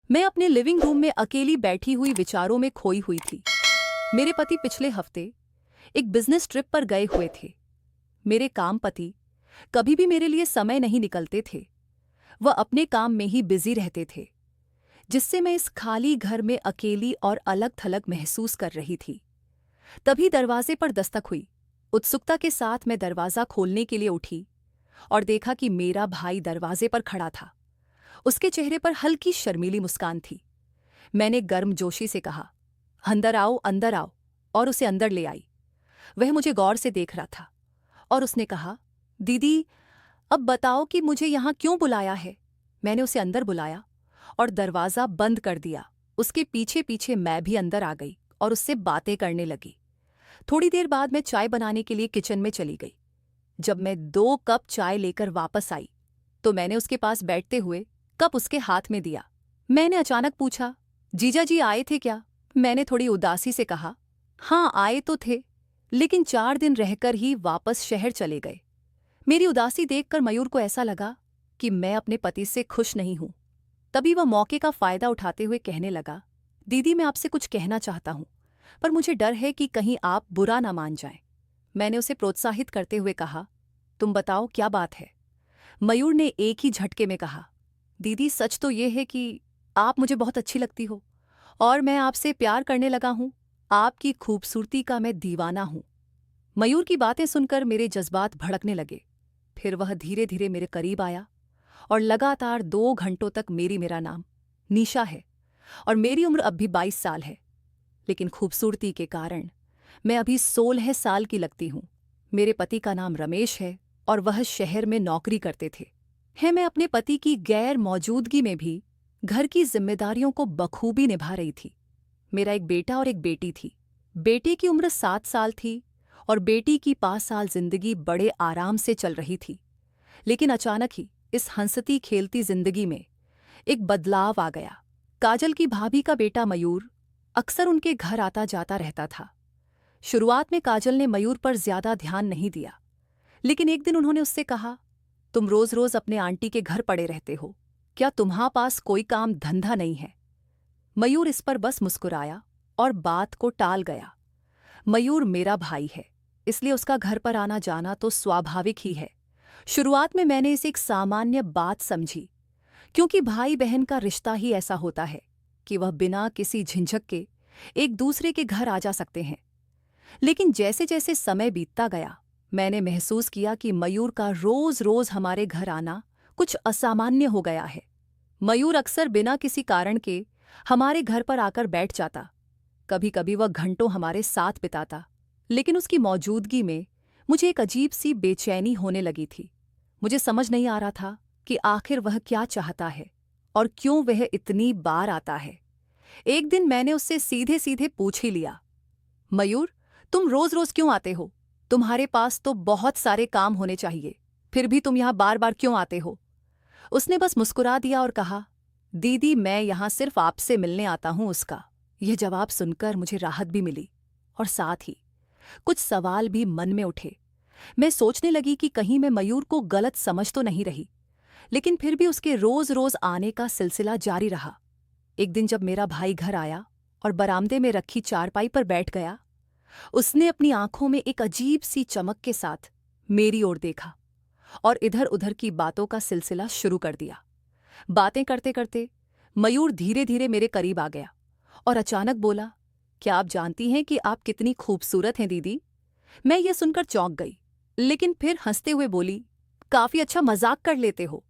मैं अपने living room में अकेली बैठी हुई विचारों में खोई हुई थी। मेरे पति पिछले हफ्ते एक बिजनेस ट्रिप पर गए हुए थे। मेरे काम पति कभी भी मेरे लिए समय नहीं निकलते थे। वह अपने काम में ही बिजी रहते थे, जिससे मैं इस खाली घर में अकेली और अलग थलग महसूस कर रही थी। तभी दरवाजे पर दस्तक हुई। उत्सुकता के साथ मैं दरवाजा खोलने के लिए उठी और देखा कि मेरा भाई दरवाजे पर खड़ा था। उसके चेहरे पर हल्की शर्मीली मुस्कान थी। मैंने गर्मजोशी से कहा, अंदर आओ, और उसे अंदर ले आई। वह मुझे गौर से देख रहा था और उसने कहा, दीदी, अब बताओ कि मुझे यहाँ क्यों बुलाया है। मैंने उसे अंदर बुलाया और दरवाज़ा बंद कर दिया। उसके पीछे पीछे मैं भी अंदर आ गई और उससे बातें करने लगी। थोड़ी देर बाद मैं चाय बनाने के लिए किचन में चली गई। जब मैं 2 कप चाय लेकर वापस आई तो मैंने उसके पास बैठते हुए कप उसके हाथ में दिया। मैंने अचानक पूछा, जीजा जी आए थे क्या? मैंने थोड़ी उदासी से कहा, हाँ आए तो थे, लेकिन 4 दिन रहकर ही वापस शहर चले गए। मेरी उदासी देखकर मयूर को ऐसा लगा कि मैं अपने पति से खुश नहीं हूं। तभी वह मौके का फायदा उठाते हुए कहने लगा, दीदी, मैं आपसे कुछ कहना चाहता हूं, पर मुझे डर है कि कहीं आप बुरा ना मान जाएं। मैंने उसे प्रोत्साहित करते हुए कहा, तुम बताओ क्या बात है। मयूर ने एक ही झटके में कहा, दीदी, सच तो ये है कि आप मुझे बहुत अच्छी लगती हो और मैं आपसे प्यार करने लगा हूं। आपकी खूबसूरती का मैं दीवाना हूं। मयूर की बातें सुनकर मेरे जज्बात भड़कने लगे। फिर वह धीरे धीरे मेरे करीब आया और लगातार 2 घंटों तक मेरा नाम निशा है और मेरी उम्र अब भी 22 साल है, लेकिन खूबसूरती के कारण मैं अभी 16 साल की लगती हूँ। मेरे पति का नाम रमेश है और वह शहर में नौकरी करते थे। मैं अपने पति की गैर मौजूदगी में भी घर की जिम्मेदारियों को बखूबी निभा रही थी। मेरा एक बेटा और एक बेटी थी। बेटे की उम्र 7 साल थी और बेटी की 5 साल जिंदगी बड़े आराम से चल रही थी। लेकिन अचानक ही इस हंसती खेलती जिंदगी में एक बदलाव आ गया। काजल की भाभी का बेटा मयूर अक्सर उनके घर आता जाता रहता था। शुरुआत में काजल ने मयूर पर ज्यादा ध्यान नहीं दिया, लेकिन एक दिन उन्होंने उससे कहा, तुम रोज रोज अपने आंटी के घर पड़े रहते हो, क्या तुम्हारे पास कोई काम धंधा नहीं है? मयूर इस पर बस मुस्कुराया और बात को टाल गया। मयूर मेरा भाई है, इसलिए उसका घर पर आना जाना तो स्वाभाविक ही है। शुरुआत में मैंने इसे एक सामान्य बात समझी, क्योंकि भाई बहन का रिश्ता ही ऐसा होता है कि वह बिना किसी झिझक के एक दूसरे के घर आ जा सकते हैं। लेकिन जैसे जैसे समय बीतता गया, मैंने महसूस किया कि मयूर का रोज रोज हमारे घर आना कुछ असामान्य हो गया है। मयूर अक्सर बिना किसी कारण के हमारे घर पर आकर बैठ जाता। कभी कभी वह घंटों हमारे साथ बिताता, लेकिन उसकी मौजूदगी में मुझे एक अजीब सी बेचैनी होने लगी थी। मुझे समझ नहीं आ रहा था कि आखिर वह क्या चाहता है और क्यों वह इतनी बार आता है। एक दिन मैंने उससे सीधे सीधे पूछ ही लिया, मयूर, तुम रोज रोज क्यों आते हो? तुम्हारे पास तो बहुत सारे काम होने चाहिए, फिर भी तुम यहाँ बार बार क्यों आते हो? उसने बस मुस्कुरा दिया और कहा, दीदी, मैं यहाँ सिर्फ आपसे मिलने आता हूँ। उसका यह जवाब सुनकर मुझे राहत भी मिली और साथ ही कुछ सवाल भी मन में उठे। मैं सोचने लगी कि कहीं मैं मयूर को गलत समझ तो नहीं रही, लेकिन फिर भी उसके रोज रोज आने का सिलसिला जारी रहा। एक दिन जब मेरा भाई घर आया और बरामदे में रखी चारपाई पर बैठ गया, उसने अपनी आंखों में एक अजीब सी चमक के साथ मेरी ओर देखा और इधर उधर की बातों का सिलसिला शुरू कर दिया। बातें करते करते मयूर धीरे धीरे मेरे करीब आ गया और अचानक बोला, क्या आप जानती हैं कि आप कितनी खूबसूरत हैं दीदी? मैं ये सुनकर चौंक गई, लेकिन फिर हंसते हुए बोली, काफी अच्छा मजाक कर लेते हो।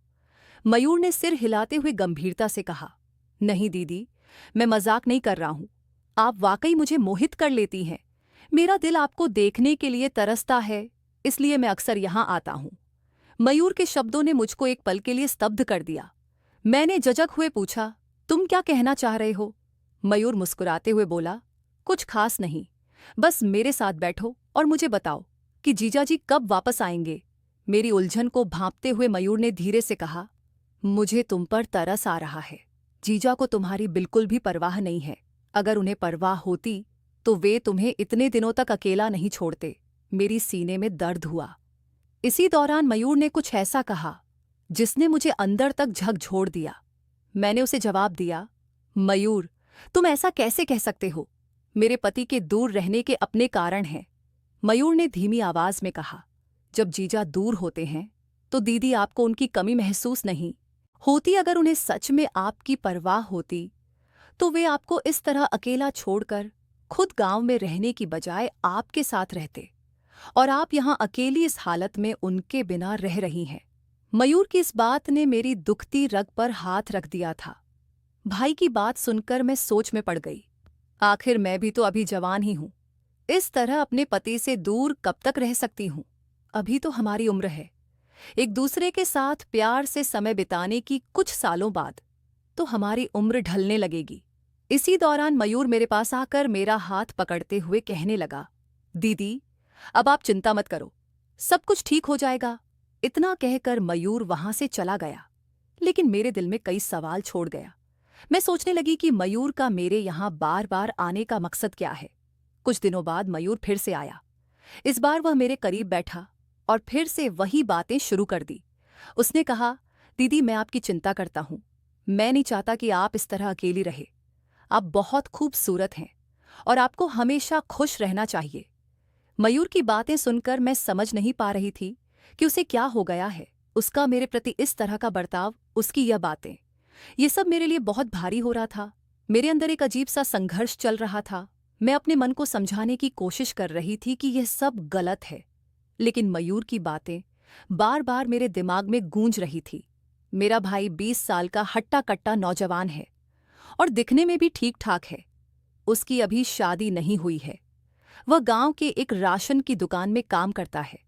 मयूर ने सिर हिलाते हुए गंभीरता से कहा, नहीं दीदी, मैं मजाक नहीं कर रहा हूं। आप वाकई मुझे मोहित कर लेती हैं। मेरा दिल आपको देखने के लिए तरसता है, इसलिए मैं अक्सर यहां आता हूं। मयूर के शब्दों ने मुझको एक पल के लिए स्तब्ध कर दिया। मैंने झिझक हुए पूछा, तुम क्या कहना चाह रहे हो? मयूर मुस्कुराते हुए बोला, कुछ खास नहीं, बस मेरे साथ बैठो और मुझे बताओ कि जीजाजी कब वापस आएंगे। मेरी उलझन को भांपते हुए मयूर ने धीरे से कहा, मुझे तुम पर तरस आ रहा है। जीजा को तुम्हारी बिल्कुल भी परवाह नहीं है। अगर उन्हें परवाह होती तो वे तुम्हें इतने दिनों तक अकेला नहीं छोड़ते। मेरी सीने में दर्द हुआ। इसी दौरान मयूर ने कुछ ऐसा कहा जिसने मुझे अंदर तक झकझोर दिया। मैंने उसे जवाब दिया, मयूर, तुम ऐसा कैसे कह सकते हो? मेरे पति के दूर रहने के अपने कारण हैं। मयूर ने धीमी आवाज में कहा। जब जीजा दूर होते हैं तो दीदी आपको उनकी कमी महसूस नहीं होती। अगर उन्हें सच में आपकी परवाह होती तो वे आपको इस तरह अकेला छोड़कर खुद गांव में रहने की बजाय आपके साथ रहते, और आप यहां अकेली इस हालत में उनके बिना रह रही हैं। मयूर की इस बात ने मेरी दुखती रग पर हाथ रख दिया था। भाई की बात सुनकर मैं सोच में पड़ गई। आखिर मैं भी तो अभी जवान ही हूं। इस तरह अपने पति से दूर कब तक रह सकती हूं? अभी तो हमारी उम्र है। एक दूसरे के साथ प्यार से समय बिताने की कुछ सालों बाद तो हमारी उम्र ढलने लगेगी। इसी दौरान मयूर मेरे पास आकर मेरा हाथ पकड़ते हुए कहने लगा, दीदी, अब आप चिंता मत करो, सब कुछ ठीक हो जाएगा। इतना कहकर मयूर वहां से चला गया, लेकिन मेरे दिल में कई सवाल छोड़ गया। मैं सोचने लगी कि मयूर का मेरे यहां बार बार आने का मकसद क्या है। कुछ दिनों बाद मयूर फिर से आया। इस बार वह मेरे करीब बैठा और फिर से वही बातें शुरू कर दी। उसने कहा, दीदी, मैं आपकी चिंता करता हूं। मैं नहीं चाहता कि आप इस तरह अकेली रहे। आप बहुत खूबसूरत हैं और आपको हमेशा खुश रहना चाहिए। मयूर की बातें सुनकर मैं समझ नहीं पा रही थी कि उसे क्या हो गया है। उसका मेरे प्रति इस तरह का बर्ताव, उसकी यह बातें, ये सब मेरे लिए बहुत भारी हो रहा था। मेरे अंदर एक अजीब सा संघर्ष चल रहा था। मैं अपने मन को समझाने की कोशिश कर रही थी कि यह सब गलत है, लेकिन मयूर की बातें बार बार मेरे दिमाग में गूंज रही थी। मेरा भाई 20 साल का हट्टा कट्टा नौजवान है और दिखने में भी ठीक ठाक है। उसकी अभी शादी नहीं हुई है। वह गांव के एक राशन की दुकान में काम करता है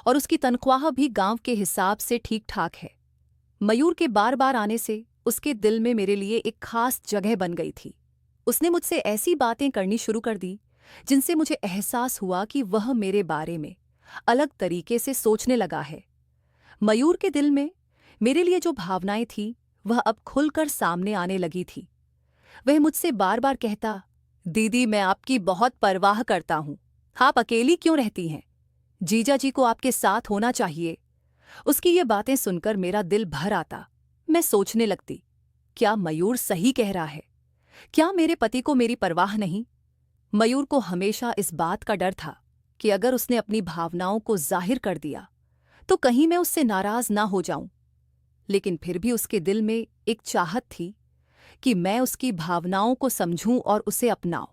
और उसकी तनख्वाह भी गांव के हिसाब से ठीक ठाक है। मयूर के बार बार आने से उसके दिल में मेरे लिए एक खास जगह बन गई थी। उसने मुझसे ऐसी बातें करनी शुरू कर दी जिनसे मुझे एहसास हुआ कि वह मेरे बारे में अलग तरीके से सोचने लगा है। मयूर के दिल में मेरे लिए जो भावनाएं थीं, वह अब खुलकर सामने आने लगी थी। वह मुझसे बार बार कहता, दीदी, मैं आपकी बहुत परवाह करता हूं। आप अकेली क्यों रहती हैं? जीजा जी को आपके साथ होना चाहिए। उसकी ये बातें सुनकर मेरा दिल भर आता। मैं सोचने लगती, क्या मयूर सही कह रहा है? क्या मेरे पति को मेरी परवाह नहीं? मयूर को हमेशा इस बात का डर था कि अगर उसने अपनी भावनाओं को जाहिर कर दिया तो कहीं मैं उससे नाराज ना हो जाऊं। लेकिन फिर भी उसके दिल में एक चाहत थी कि मैं उसकी भावनाओं को समझूं और उसे अपनाऊं।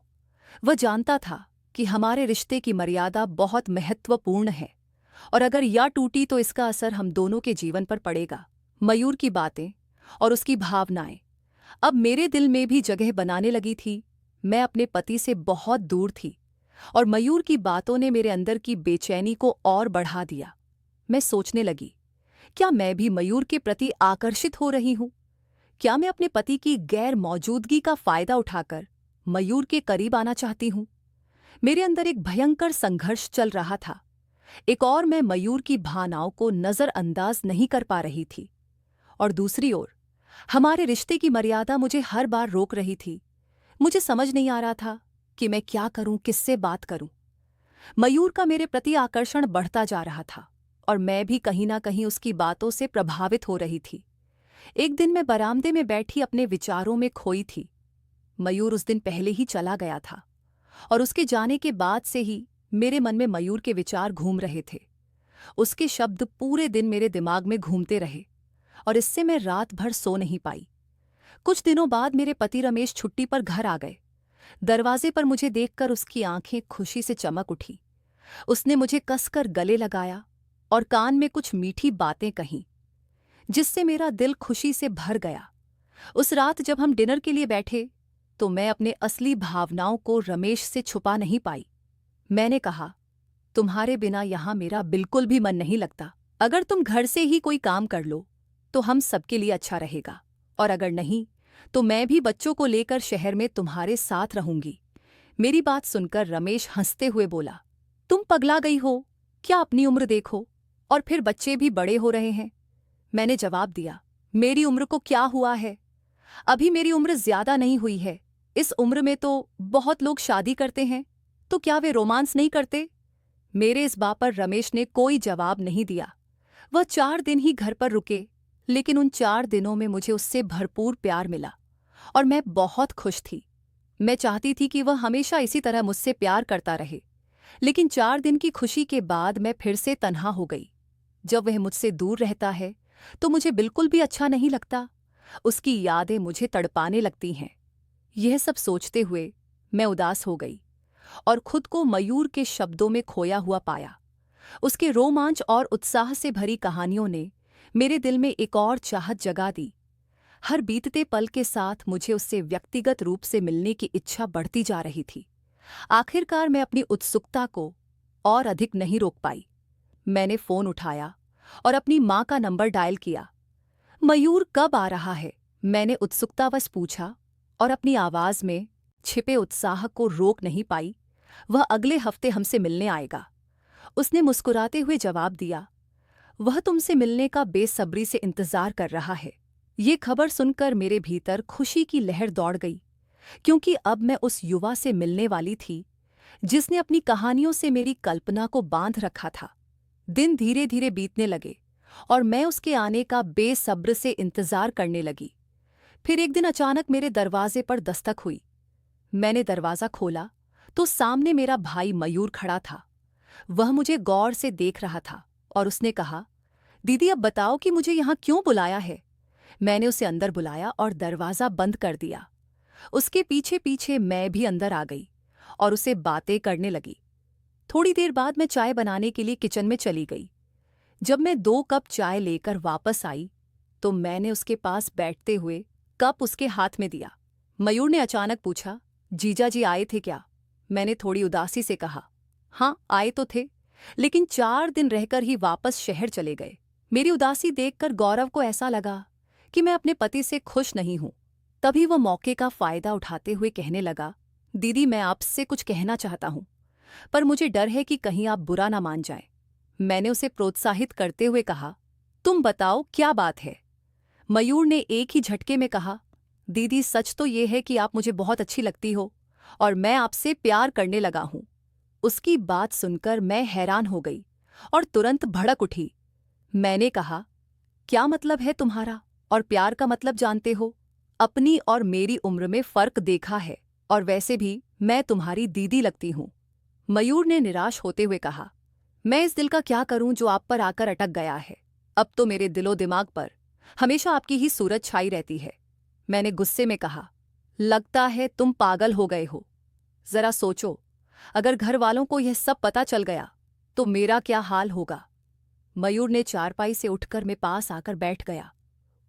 वह जानता था कि हमारे रिश्ते की मर्यादा बहुत महत्वपूर्ण है और अगर यह टूटी तो इसका असर हम दोनों के जीवन पर पड़ेगा। मयूर की बातें और उसकी भावनाएं अब मेरे दिल में भी जगह बनाने लगी थी। मैं अपने पति से बहुत दूर थी और मयूर की बातों ने मेरे अंदर की बेचैनी को और बढ़ा दिया। मैं सोचने लगी, क्या मैं भी मयूर के प्रति आकर्षित हो रही हूं? क्या मैं अपने पति की गैर मौजूदगी का फायदा उठाकर मयूर के करीब आना चाहती हूं? मेरे अंदर एक भयंकर संघर्ष चल रहा था। एक ओर मैं मयूर की भावनाओं को नजरअंदाज नहीं कर पा रही थी और दूसरी ओर हमारे रिश्ते की मर्यादा मुझे हर बार रोक रही थी। मुझे समझ नहीं आ रहा था कि मैं क्या करूं, किससे बात करूं। मयूर का मेरे प्रति आकर्षण बढ़ता जा रहा था और मैं भी कहीं ना कहीं उसकी बातों से प्रभावित हो रही थी। एक दिन मैं बरामदे में बैठी अपने विचारों में खोई थी। मयूर उस दिन पहले ही चला गया था और उसके जाने के बाद से ही मेरे मन में मयूर के विचार घूम रहे थे। उसके शब्द पूरे दिन मेरे दिमाग में घूमते रहे और इससे मैं रात भर सो नहीं पाई। कुछ दिनों बाद मेरे पति रमेश छुट्टी पर घर आ गए। दरवाजे पर मुझे देखकर उसकी आंखें खुशी से चमक उठी। उसने मुझे कसकर गले लगाया और कान में कुछ मीठी बातें कहीं, जिससे मेरा दिल खुशी से भर गया। उस रात जब हम डिनर के लिए बैठे तो मैं अपने असली भावनाओं को रमेश से छुपा नहीं पाई। मैंने कहा, तुम्हारे बिना यहां मेरा बिल्कुल भी मन नहीं लगता। अगर तुम घर से ही कोई काम कर लो तो हम सबके लिए अच्छा रहेगा, और अगर नहीं तो मैं भी बच्चों को लेकर शहर में तुम्हारे साथ रहूंगी। मेरी बात सुनकर रमेश हंसते हुए बोला, तुम पगला गई हो क्या? अपनी उम्र देखो, और फिर बच्चे भी बड़े हो रहे हैं। मैंने जवाब दिया, मेरी उम्र को क्या हुआ है? अभी मेरी उम्र ज्यादा नहीं हुई है। इस उम्र में तो बहुत लोग शादी करते हैं, तो क्या वे रोमांस नहीं करते? मेरे इस बात पर रमेश ने कोई जवाब नहीं दिया। वह 4 दिन ही घर पर रुके, लेकिन उन 4 दिनों में मुझे उससे भरपूर प्यार मिला और मैं बहुत खुश थी। मैं चाहती थी कि वह हमेशा इसी तरह मुझसे प्यार करता रहे। लेकिन 4 दिन की खुशी के बाद मैं फिर से तन्हा हो गई। जब वह मुझसे दूर रहता है तो मुझे बिल्कुल भी अच्छा नहीं लगता। उसकी यादें मुझे तड़पाने लगती हैं। यह सब सोचते हुए मैं उदास हो गई और खुद को मयूर के शब्दों में खोया हुआ पाया। उसके रोमांच और उत्साह से भरी कहानियों ने मेरे दिल में एक और चाहत जगा दी। हर बीतते पल के साथ मुझे उससे व्यक्तिगत रूप से मिलने की इच्छा बढ़ती जा रही थी। आखिरकार मैं अपनी उत्सुकता को और अधिक नहीं रोक पाई। मैंने फोन उठाया और अपनी माँ का नंबर डायल किया। मयूर कब आ रहा है? मैंने उत्सुकतावश पूछा और अपनी आवाज में छिपे उत्साह को रोक नहीं पाई। वह अगले हफ्ते हमसे मिलने आएगा, उसने मुस्कुराते हुए जवाब दिया। वह तुमसे मिलने का बेसब्री से इंतजार कर रहा है। ये खबर सुनकर मेरे भीतर खुशी की लहर दौड़ गई, क्योंकि अब मैं उस युवा से मिलने वाली थी जिसने अपनी कहानियों से मेरी कल्पना को बांध रखा था। दिन धीरे धीरे बीतने लगे और मैं उसके आने का बेसब्र से इंतजार करने लगी। फिर एक दिन अचानक मेरे दरवाजे पर दस्तक हुई। मैंने दरवाजा खोला तो सामने मेरा भाई मयूर खड़ा था। वह मुझे गौर से देख रहा था और उसने कहा, दीदी अब बताओ कि मुझे यहाँ क्यों बुलाया है? मैंने उसे अंदर बुलाया और दरवाज़ा बंद कर दिया। उसके पीछे पीछे मैं भी अंदर आ गई और उसे बातें करने लगी। थोड़ी देर बाद मैं चाय बनाने के लिए किचन में चली गई। जब मैं 2 कप चाय लेकर वापस आई तो मैंने उसके पास बैठते हुए कप उसके हाथ में दिया। मयूर ने अचानक पूछा, जीजा जी आए थे क्या? मैंने थोड़ी उदासी से कहा, हाँ आए तो थे, लेकिन 4 दिन रहकर ही वापस शहर चले गए। मेरी उदासी देखकर गौरव को ऐसा लगा कि मैं अपने पति से खुश नहीं हूं। तभी वह मौके का फायदा उठाते हुए कहने लगा, दीदी मैं आपसे कुछ कहना चाहता हूं, पर मुझे डर है कि कहीं आप बुरा ना मान जाएं। मैंने उसे प्रोत्साहित करते हुए कहा, तुम बताओ क्या बात है? मयूर ने एक ही झटके में कहा, दीदी सच तो ये है कि आप मुझे बहुत अच्छी लगती हो और मैं आपसे प्यार करने लगा हूं। उसकी बात सुनकर मैं हैरान हो गई और तुरंत भड़क उठी। मैंने कहा, क्या मतलब है तुम्हारा? और प्यार का मतलब जानते हो? अपनी और मेरी उम्र में फर्क देखा है, और वैसे भी मैं तुम्हारी दीदी लगती हूं। मयूर ने निराश होते हुए कहा, मैं इस दिल का क्या करूं जो आप पर आकर अटक गया है। अब तो मेरे दिलो दिमाग पर हमेशा आपकी ही सूरत छाई रहती है। मैंने गुस्से में कहा, लगता है तुम पागल हो गए हो। जरा सोचो, अगर घर वालों को यह सब पता चल गया तो मेरा क्या हाल होगा? मयूर ने चारपाई से उठकर मेरे पास आकर बैठ गया।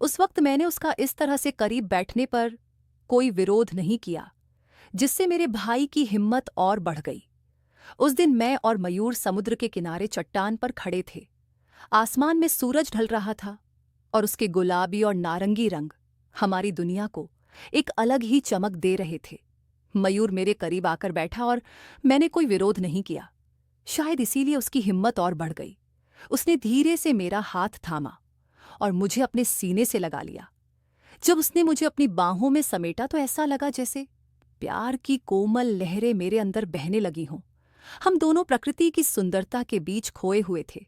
उस वक्त मैंने उसका इस तरह से करीब बैठने पर कोई विरोध नहीं किया, जिससे मेरे भाई की हिम्मत और बढ़ गई। उस दिन मैं और मयूर समुद्र के किनारे चट्टान पर खड़े थे। आसमान में सूरज ढल रहा था और उसके गुलाबी और नारंगी रंग हमारी दुनिया को एक अलग ही चमक दे रहे थे। मयूर मेरे करीब आकर बैठा और मैंने कोई विरोध नहीं किया। शायद इसीलिए उसकी हिम्मत और बढ़ गई। उसने धीरे से मेरा हाथ थामा और मुझे अपने सीने से लगा लिया। जब उसने मुझे अपनी बाहों में समेटा तो ऐसा लगा जैसे प्यार की कोमल लहरें मेरे अंदर बहने लगी हों। हम दोनों प्रकृति की सुंदरता के बीच खोए हुए थे।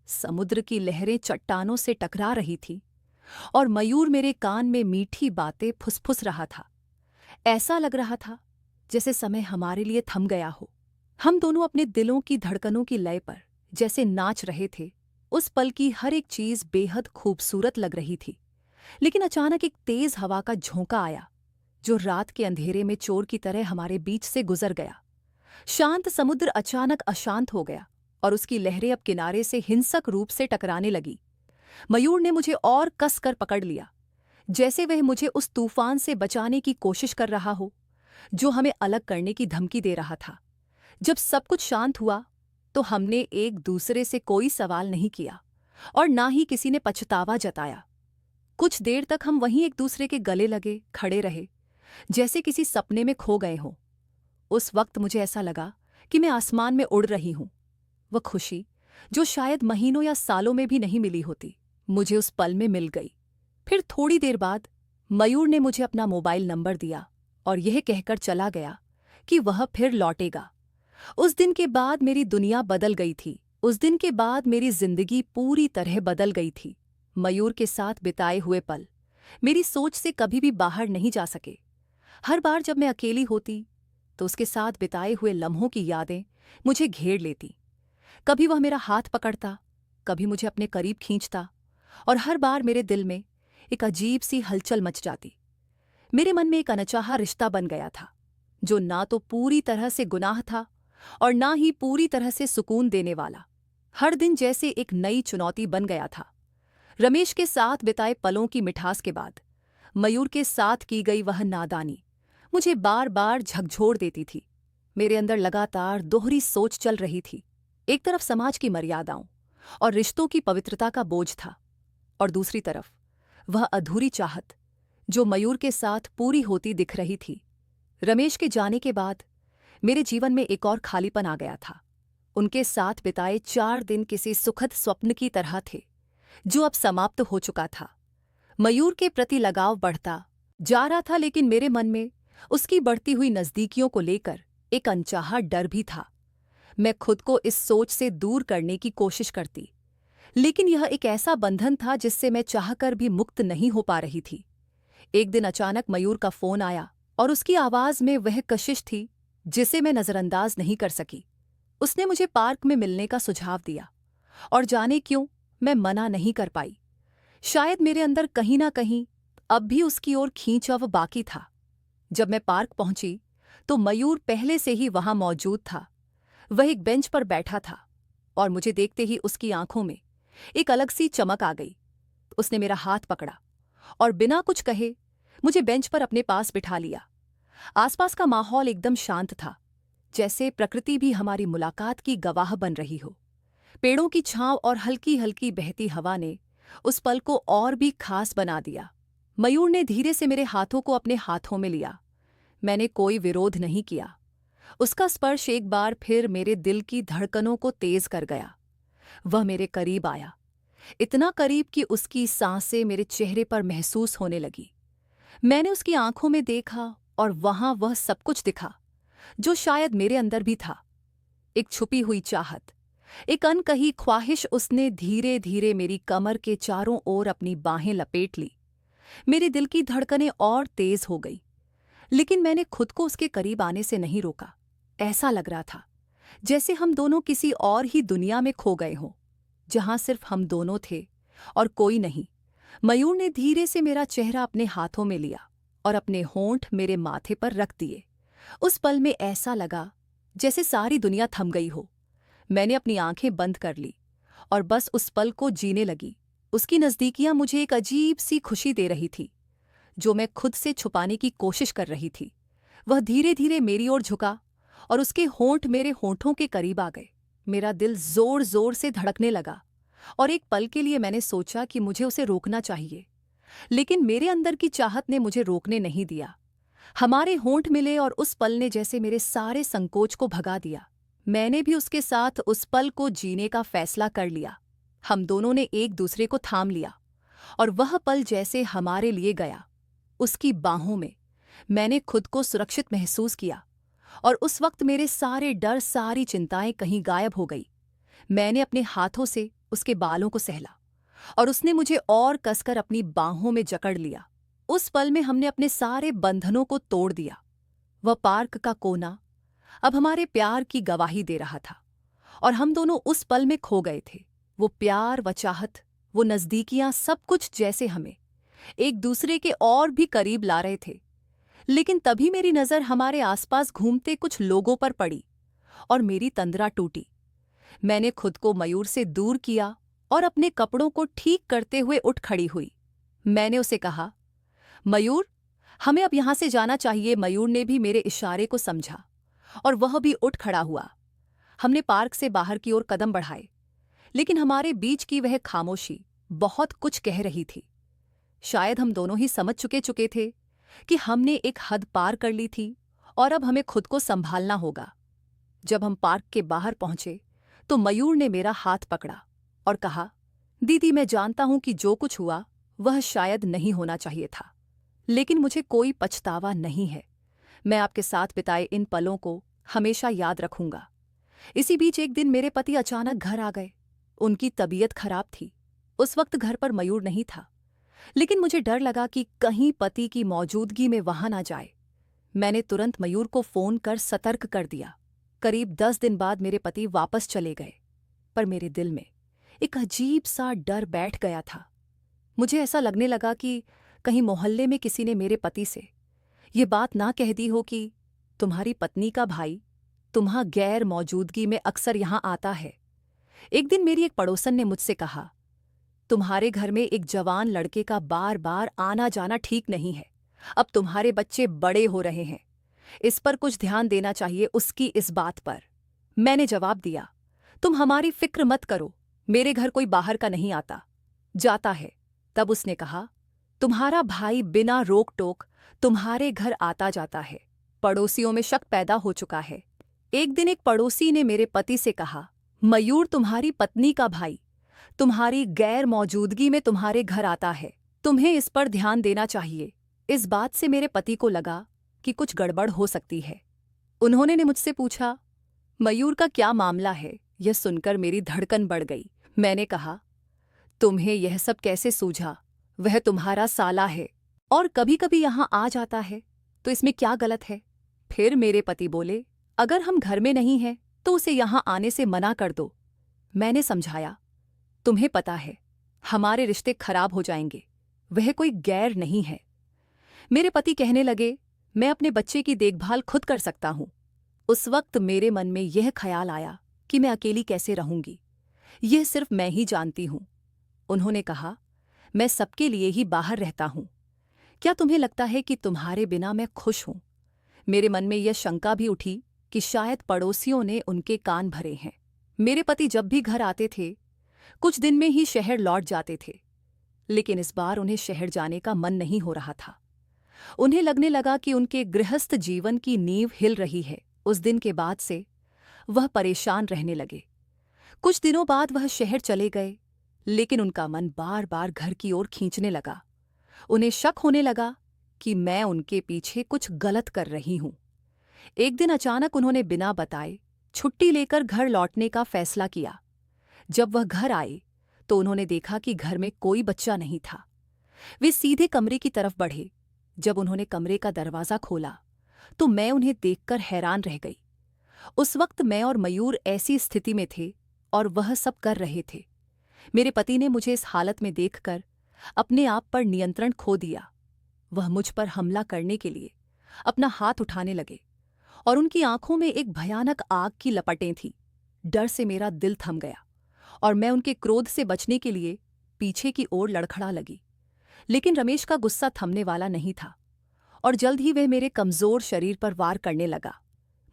समुद्र की लहरें चट्टानों से टकरा रही थी और मयूर मेरे कान में मीठी बातें फुसफुस रहा था। ऐसा लग रहा था जैसे समय हमारे लिए थम गया हो। हम दोनों अपने दिलों की धड़कनों की लय पर जैसे नाच रहे थे। उस पल की हर एक चीज बेहद खूबसूरत लग रही थी। लेकिन अचानक एक तेज हवा का झोंका आया, जो रात के अंधेरे में चोर की तरह हमारे बीच से गुजर गया। शांत समुद्र अचानक अशांत हो गया और उसकी लहरें अब किनारे से हिंसक रूप से टकराने लगी। मयूर ने मुझे और कसकर पकड़ लिया, जैसे वह मुझे उस तूफान से बचाने की कोशिश कर रहा हो जो हमें अलग करने की धमकी दे रहा था। जब सब कुछ शांत हुआ तो हमने एक दूसरे से कोई सवाल नहीं किया और ना ही किसी ने पछतावा जताया। कुछ देर तक हम वहीं एक दूसरे के गले लगे खड़े रहे, जैसे किसी सपने में खो गए हों। उस वक्त मुझे ऐसा लगा कि मैं आसमान में उड़ रही हूं। वह खुशी जो शायद महीनों या सालों में भी नहीं मिली होती, मुझे उस पल में मिल गई। फिर थोड़ी देर बाद मयूर ने मुझे अपना मोबाइल नंबर दिया और यह कहकर चला गया कि वह फिर लौटेगा। उस दिन के बाद मेरी दुनिया बदल गई थी। उस दिन के बाद मेरी जिंदगी पूरी तरह बदल गई थी। मयूर के साथ बिताए हुए पल मेरी सोच से कभी भी बाहर नहीं जा सके। हर बार जब मैं अकेली होती तो उसके साथ बिताए हुए लम्हों की यादें मुझे घेर लेती। कभी वह मेरा हाथ पकड़ता, कभी मुझे अपने करीब खींचता, और हर बार मेरे दिल में एक अजीब सी हलचल मच जाती। मेरे मन में एक अनचाहा रिश्ता बन गया था, जो ना तो पूरी तरह से गुनाह था और ना ही पूरी तरह से सुकून देने वाला। हर दिन जैसे एक नई चुनौती बन गया था। रमेश के साथ बिताए पलों की मिठास के बाद मयूर के साथ की गई वह नादानी मुझे बार बार झकझोर देती थी। मेरे अंदर लगातार दोहरी सोच चल रही थी। एक तरफ समाज की मर्यादाओं और रिश्तों की पवित्रता का बोझ था, और दूसरी तरफ वह अधूरी चाहत जो मयूर के साथ पूरी होती दिख रही थी। रमेश के जाने के बाद मेरे जीवन में एक और खालीपन आ गया था। उनके साथ बिताए 4 दिन किसी सुखद स्वप्न की तरह थे, जो अब समाप्त हो चुका था। मयूर के प्रति लगाव बढ़ता जा रहा था, लेकिन मेरे मन में उसकी बढ़ती हुई नज़दीकियों को लेकर एक अनचाहा डर भी था। मैं खुद को इस सोच से दूर करने की कोशिश करती, लेकिन यह एक ऐसा बंधन था जिससे मैं चाहकर भी मुक्त नहीं हो पा रही थी। एक दिन अचानक मयूर का फोन आया, और उसकी आवाज में वह कशिश थी जिसे मैं नजरअंदाज नहीं कर सकी। उसने मुझे पार्क में मिलने का सुझाव दिया, और जाने क्यों मैं मना नहीं कर पाई। शायद मेरे अंदर कहीं ना कहीं अब भी उसकी ओर खींचाव बाकी था। जब मैं पार्क पहुंची तो मयूर पहले से ही वहां मौजूद था। वह एक बेंच पर बैठा था, और मुझे देखते ही उसकी आंखों में एक अलग सी चमक आ गई। उसने मेरा हाथ पकड़ा और बिना कुछ कहे मुझे बेंच पर अपने पास बिठा लिया। आसपास का माहौल एकदम शांत था, जैसे प्रकृति भी हमारी मुलाकात की गवाह बन रही हो। पेड़ों की छांव और हल्की हल्की बहती हवा ने उस पल को और भी खास बना दिया। मयूर ने धीरे से मेरे हाथों को अपने हाथों में लिया। मैंने कोई विरोध नहीं किया। उसका स्पर्श एक बार फिर मेरे दिल की धड़कनों को तेज कर गया। वह मेरे करीब आया, इतना करीब कि उसकी सांसें मेरे चेहरे पर महसूस होने लगी। मैंने उसकी आंखों में देखा, और वहां वह सब कुछ दिखा जो शायद मेरे अंदर भी था। एक छुपी हुई चाहत, एक अनकही ख्वाहिश। उसने धीरे धीरे मेरी कमर के चारों ओर अपनी बाहें लपेट ली। मेरे दिल की धड़कनें और तेज हो गई, लेकिन मैंने खुद को उसके करीब आने से नहीं रोका। ऐसा लग रहा था जैसे हम दोनों किसी और ही दुनिया में खो गए हों, जहां सिर्फ हम दोनों थे और कोई नहीं। मयूर ने धीरे से मेरा चेहरा अपने हाथों में लिया और अपने होंठ मेरे माथे पर रख दिए। उस पल में ऐसा लगा जैसे सारी दुनिया थम गई हो। मैंने अपनी आंखें बंद कर ली और बस उस पल को जीने लगी। उसकी नज़दीकियां मुझे एक अजीब सी खुशी दे रही थी, जो मैं खुद से छुपाने की कोशिश कर रही थी। वह धीरे धीरे मेरी ओर झुका, और उसके होंठ मेरे होंठों के करीब आ गए। मेरा दिल जोर जोर से धड़कने लगा, और एक पल के लिए मैंने सोचा कि मुझे उसे रोकना चाहिए, लेकिन मेरे अंदर की चाहत ने मुझे रोकने नहीं दिया। हमारे होंठ मिले, और उस पल ने जैसे मेरे सारे संकोच को भगा दिया। मैंने भी उसके साथ उस पल को जीने का फैसला कर लिया। हम दोनों ने एक दूसरे को थाम लिया, और वह पल जैसे हमारे लिए गया। उसकी बाहों में मैंने खुद को सुरक्षित महसूस किया, और उस वक्त मेरे सारे डर, सारी चिंताएं कहीं गायब हो गई। मैंने अपने हाथों से उसके बालों को सहला, और उसने मुझे और कसकर अपनी बाहों में जकड़ लिया। उस पल में हमने अपने सारे बंधनों को तोड़ दिया। वह पार्क का कोना अब हमारे प्यार की गवाही दे रहा था, और हम दोनों उस पल में खो गए थे। वो प्यार, व चाहत, वो नज़दीकियां, सब कुछ जैसे हमें एक दूसरे के और भी करीब ला रहे थे। लेकिन तभी मेरी नज़र हमारे आसपास घूमते कुछ लोगों पर पड़ी, और मेरी तंद्रा टूटी। मैंने खुद को मयूर से दूर किया और अपने कपड़ों को ठीक करते हुए उठ खड़ी हुई। मैंने उसे कहा, मयूर, हमें अब यहां से जाना चाहिए। मयूर ने भी मेरे इशारे को समझा, और वह भी उठ खड़ा हुआ। हमने पार्क से बाहर की ओर कदम बढ़ाए, लेकिन हमारे बीच की वह खामोशी बहुत कुछ कह रही थी। शायद हम दोनों ही समझ चुके थे कि हमने एक हद पार कर ली थी, और अब हमें खुद को संभालना होगा। जब हम पार्क के बाहर पहुंचे तो मयूर ने मेरा हाथ पकड़ा और कहा, दीदी, मैं जानता हूं कि जो कुछ हुआ वह शायद नहीं होना चाहिए था, लेकिन मुझे कोई पछतावा नहीं है। मैं आपके साथ बिताए इन पलों को हमेशा याद रखूंगा। इसी बीच एक दिन मेरे पति अचानक घर आ गए। उनकी तबीयत खराब थी। उस वक्त घर पर मयूर नहीं था। लेकिन मुझे डर लगा कि कहीं पति की मौजूदगी में वहां ना जाए। मैंने तुरंत मयूर को फोन कर सतर्क कर दिया। करीब 10 दिन बाद मेरे पति वापस चले गए, पर मेरे दिल में एक अजीब सा डर बैठ गया था। मुझे ऐसा लगने लगा कि कहीं मोहल्ले में किसी ने मेरे पति से ये बात ना कह दी हो कि तुम्हारी पत्नी का भाई तुम्हां गैर मौजूदगी में अक्सर यहां आता है। एक दिन मेरी एक पड़ोसन ने मुझसे कहा, तुम्हारे घर में एक जवान लड़के का बार बार आना जाना ठीक नहीं है। अब तुम्हारे बच्चे बड़े हो रहे हैं, इस पर कुछ ध्यान देना चाहिए, उसकी इस बात पर। मैंने जवाब दिया, तुम हमारी फिक्र मत करो, मेरे घर कोई बाहर का नहीं आता जाता है। तब उसने कहा, तुम्हारा भाई बिना रोक टोक तुम्हारे घर आता जाता है। पड़ोसियों में शक पैदा हो चुका है। एक दिन एक पड़ोसी ने मेरे पति से कहा, मयूर तुम्हारी पत्नी का भाई तुम्हारी गैर मौजूदगी में तुम्हारे घर आता है, तुम्हें इस पर ध्यान देना चाहिए। इस बात से मेरे पति को लगा कि कुछ गड़बड़ हो सकती है। उन्होंने ने मुझसे पूछा, मयूर का क्या मामला है? यह सुनकर मेरी धड़कन बढ़ गई। मैंने कहा, तुम्हें यह सब कैसे सूझा? वह तुम्हारा साला है और कभी कभी यहां आ जाता है, तो इसमें क्या गलत है? फिर मेरे पति बोले, अगर हम घर में नहीं हैं तो उसे यहां आने से मना कर दो। मैंने समझाया, तुम्हें पता है हमारे रिश्ते खराब हो जाएंगे, वह कोई गैर नहीं है। मेरे पति कहने लगे, मैं अपने बच्चे की देखभाल खुद कर सकता हूं। उस वक्त मेरे मन में यह ख्याल आया कि मैं अकेली कैसे रहूंगी, यह सिर्फ मैं ही जानती हूं। उन्होंने कहा, मैं सबके लिए ही बाहर रहता हूं, क्या तुम्हें लगता है कि तुम्हारे बिना मैं खुश हूं? मेरे मन में यह शंका भी उठी कि शायद पड़ोसियों ने उनके कान भरे हैं। मेरे पति जब भी घर आते थे कुछ दिन में ही शहर लौट जाते थे, लेकिन इस बार उन्हें शहर जाने का मन नहीं हो रहा था। उन्हें लगने लगा कि उनके गृहस्थ जीवन की नींव हिल रही है। उस दिन के बाद से वह परेशान रहने लगे। कुछ दिनों बाद वह शहर चले गए, लेकिन उनका मन बार बार घर की ओर खींचने लगा। उन्हें शक होने लगा कि मैं उनके पीछे कुछ गलत कर रही हूं। एक दिन अचानक उन्होंने बिना बताए छुट्टी लेकर घर लौटने का फैसला किया। जब वह घर आए तो उन्होंने देखा कि घर में कोई बच्चा नहीं था। वे सीधे कमरे की तरफ बढ़े। जब उन्होंने कमरे का दरवाजा खोला तो मैं उन्हें देखकर हैरान रह गई। उस वक्त मैं और मयूर ऐसी स्थिति में थे और वह सब कर रहे थे। मेरे पति ने मुझे इस हालत में देखकर अपने आप पर नियंत्रण खो दिया। वह मुझ पर हमला करने के लिए अपना हाथ उठाने लगे और उनकी आंखों में एक भयानक आग की लपटें थीं। डर से मेरा दिल थम गया और मैं उनके क्रोध से बचने के लिए पीछे की ओर लड़खड़ा लगी। लेकिन रमेश का गुस्सा थमने वाला नहीं था और जल्द ही वह मेरे कमजोर शरीर पर वार करने लगा।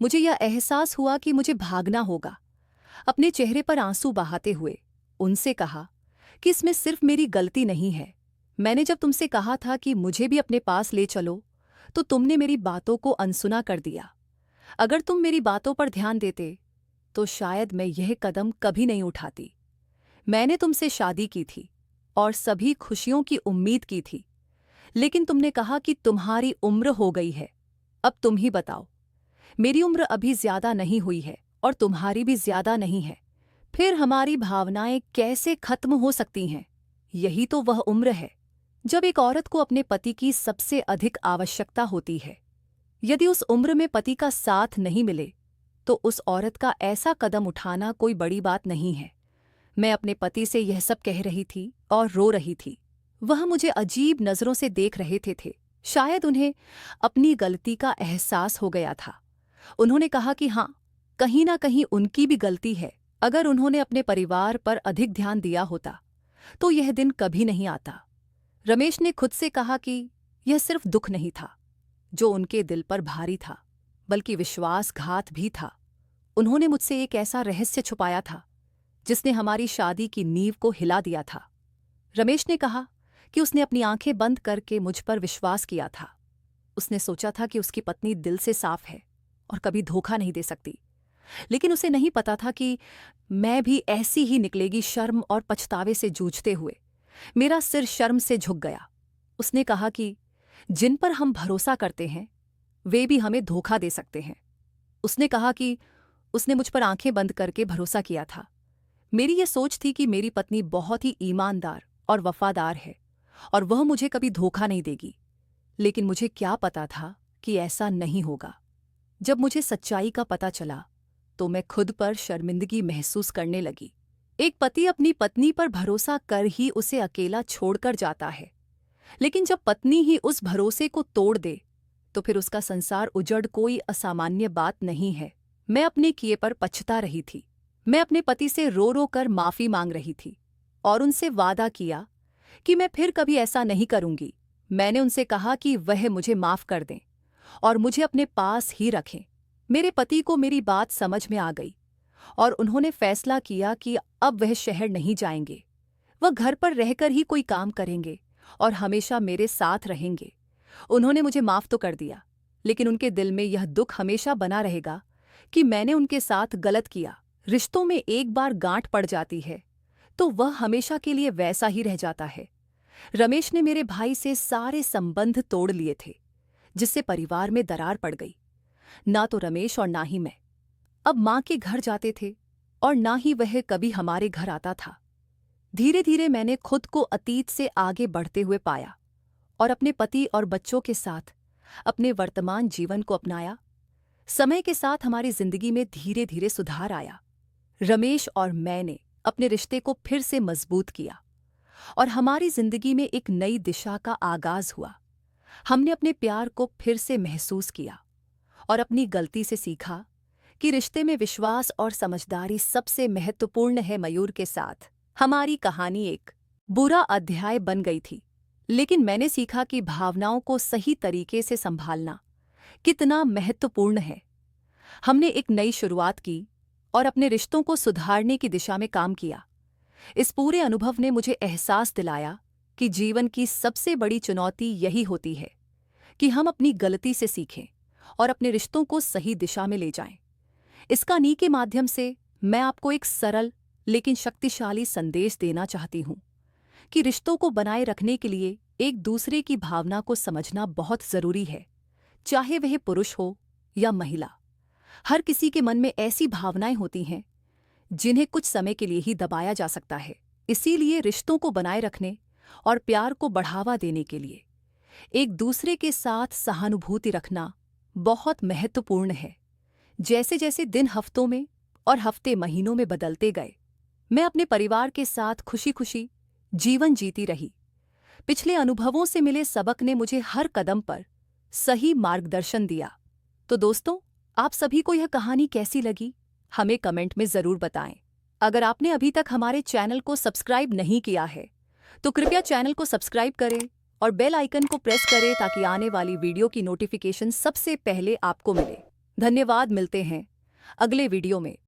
मुझे यह एहसास हुआ कि मुझे भागना होगा। अपने चेहरे पर आंसू बहाते हुए उनसे कहा कि इसमें सिर्फ मेरी गलती नहीं है। मैंने जब तुमसे कहा था कि मुझे भी अपने पास ले चलो तो तुमने मेरी बातों को अनसुना कर दिया। अगर तुम मेरी बातों पर ध्यान देते तो शायद मैं यह कदम कभी नहीं उठाती। मैंने तुमसे शादी की थी और सभी खुशियों की उम्मीद की थी, लेकिन तुमने कहा कि तुम्हारी उम्र हो गई है। अब तुम ही बताओ, मेरी उम्र अभी ज्यादा नहीं हुई है और तुम्हारी भी ज्यादा नहीं है, फिर हमारी भावनाएं कैसे खत्म हो सकती हैं? यही तो वह उम्र है जब एक औरत को अपने पति की सबसे अधिक आवश्यकता होती है। यदि उस उम्र में पति का साथ नहीं मिले तो उस औरत का ऐसा कदम उठाना कोई बड़ी बात नहीं है। मैं अपने पति से यह सब कह रही थी और रो रही थी। वह मुझे अजीब नजरों से देख रहे थे। शायद उन्हें अपनी गलती का एहसास हो गया था। उन्होंने कहा कि हाँ, कहीं ना कहीं उनकी भी गलती है। अगर उन्होंने अपने परिवार पर अधिक ध्यान दिया होता तो यह दिन कभी नहीं आता। रमेश ने खुद से कहा कि यह सिर्फ दुख नहीं था जो उनके दिल पर भारी था, बल्कि विश्वासघात भी था। उन्होंने मुझसे एक ऐसा रहस्य छुपाया था जिसने हमारी शादी की नींव को हिला दिया था। रमेश ने कहा कि उसने अपनी आंखें बंद करके मुझ पर विश्वास किया था। उसने सोचा था कि उसकी पत्नी दिल से साफ है और कभी धोखा नहीं दे सकती, लेकिन उसे नहीं पता था कि मैं भी ऐसी ही निकलेगी, शर्म और पछतावे से जूझते हुए। मेरा सिर शर्म से झुक गया। उसने कहा कि जिन पर हम भरोसा करते हैं वे भी हमें धोखा दे सकते हैं। उसने कहा कि उसने मुझ पर आंखें बंद करके भरोसा किया था। मेरी ये सोच थी कि मेरी पत्नी बहुत ही ईमानदार और वफादार है और वह मुझे कभी धोखा नहीं देगी। लेकिन मुझे क्या पता था कि ऐसा नहीं होगा। जब मुझे सच्चाई का पता चला तो मैं खुद पर शर्मिंदगी महसूस करने लगी। एक पति अपनी पत्नी पर भरोसा कर ही उसे अकेला छोड़कर जाता है, लेकिन जब पत्नी ही उस भरोसे को तोड़ दे तो फिर उसका संसार उजड़ कोई असामान्य बात नहीं है। मैं अपने किए पर पछता रही थी। मैं अपने पति से रो रो कर माफी मांग रही थी और उनसे वादा किया कि मैं फिर कभी ऐसा नहीं करूंगी। मैंने उनसे कहा कि वह मुझे माफ कर दें और मुझे अपने पास ही रखें। मेरे पति को मेरी बात समझ में आ गई और उन्होंने फैसला किया कि अब वह शहर नहीं जाएंगे। वह घर पर रहकर ही कोई काम करेंगे और हमेशा मेरे साथ रहेंगे। उन्होंने मुझे माफ तो कर दिया, लेकिन उनके दिल में यह दुख हमेशा बना रहेगा कि मैंने उनके साथ गलत किया। रिश्तों में एक बार गांठ पड़ जाती है तो वह हमेशा के लिए वैसा ही रह जाता है। रमेश ने मेरे भाई से सारे संबंध तोड़ लिए थे, जिससे परिवार में दरार पड़ गई। ना तो रमेश और ना ही मैं अब मां के घर जाते थे और ना ही वह कभी हमारे घर आता था। धीरे धीरे मैंने खुद को अतीत से आगे बढ़ते हुए पाया और अपने पति और बच्चों के साथ अपने वर्तमान जीवन को अपनाया। समय के साथ हमारी जिंदगी में धीरे धीरे सुधार आया। रमेश और मैंने अपने रिश्ते को फिर से मजबूत किया और हमारी जिंदगी में एक नई दिशा का आगाज हुआ। हमने अपने प्यार को फिर से महसूस किया और अपनी गलती से सीखा कि रिश्ते में विश्वास और समझदारी सबसे महत्वपूर्ण है। मयूर के साथ हमारी कहानी एक बुरा अध्याय बन गई थी, लेकिन मैंने सीखा कि भावनाओं को सही तरीके से संभालना कितना महत्वपूर्ण है। हमने एक नई शुरुआत की और अपने रिश्तों को सुधारने की दिशा में काम किया। इस पूरे अनुभव ने मुझे एहसास दिलाया कि जीवन की सबसे बड़ी चुनौती यही होती है कि हम अपनी गलती से सीखें और अपने रिश्तों को सही दिशा में ले जाएं। इस कहानी के माध्यम से मैं आपको एक सरल लेकिन शक्तिशाली संदेश देना चाहती हूँ कि रिश्तों को बनाए रखने के लिए एक दूसरे की भावना को समझना बहुत जरूरी है। चाहे वह पुरुष हो या महिला, हर किसी के मन में ऐसी भावनाएं होती हैं जिन्हें कुछ समय के लिए ही दबाया जा सकता है। इसीलिए रिश्तों को बनाए रखने और प्यार को बढ़ावा देने के लिए एक दूसरे के साथ सहानुभूति रखना बहुत महत्वपूर्ण है। जैसे जैसे दिन हफ्तों में और हफ्ते महीनों में बदलते गए, मैं अपने परिवार के साथ खुशी खुशी जीवन जीती रही। पिछले अनुभवों से मिले सबक ने मुझे हर कदम पर सही मार्गदर्शन दिया। तो दोस्तों, आप सभी को यह कहानी कैसी लगी, हमें कमेंट में जरूर बताएं। अगर आपने अभी तक हमारे चैनल को सब्सक्राइब नहीं किया है तो कृपया चैनल को सब्सक्राइब करें और बेल आइकन को प्रेस करें ताकि आने वाली वीडियो की नोटिफिकेशन सबसे पहले आपको मिले। धन्यवाद। मिलते हैं अगले वीडियो में।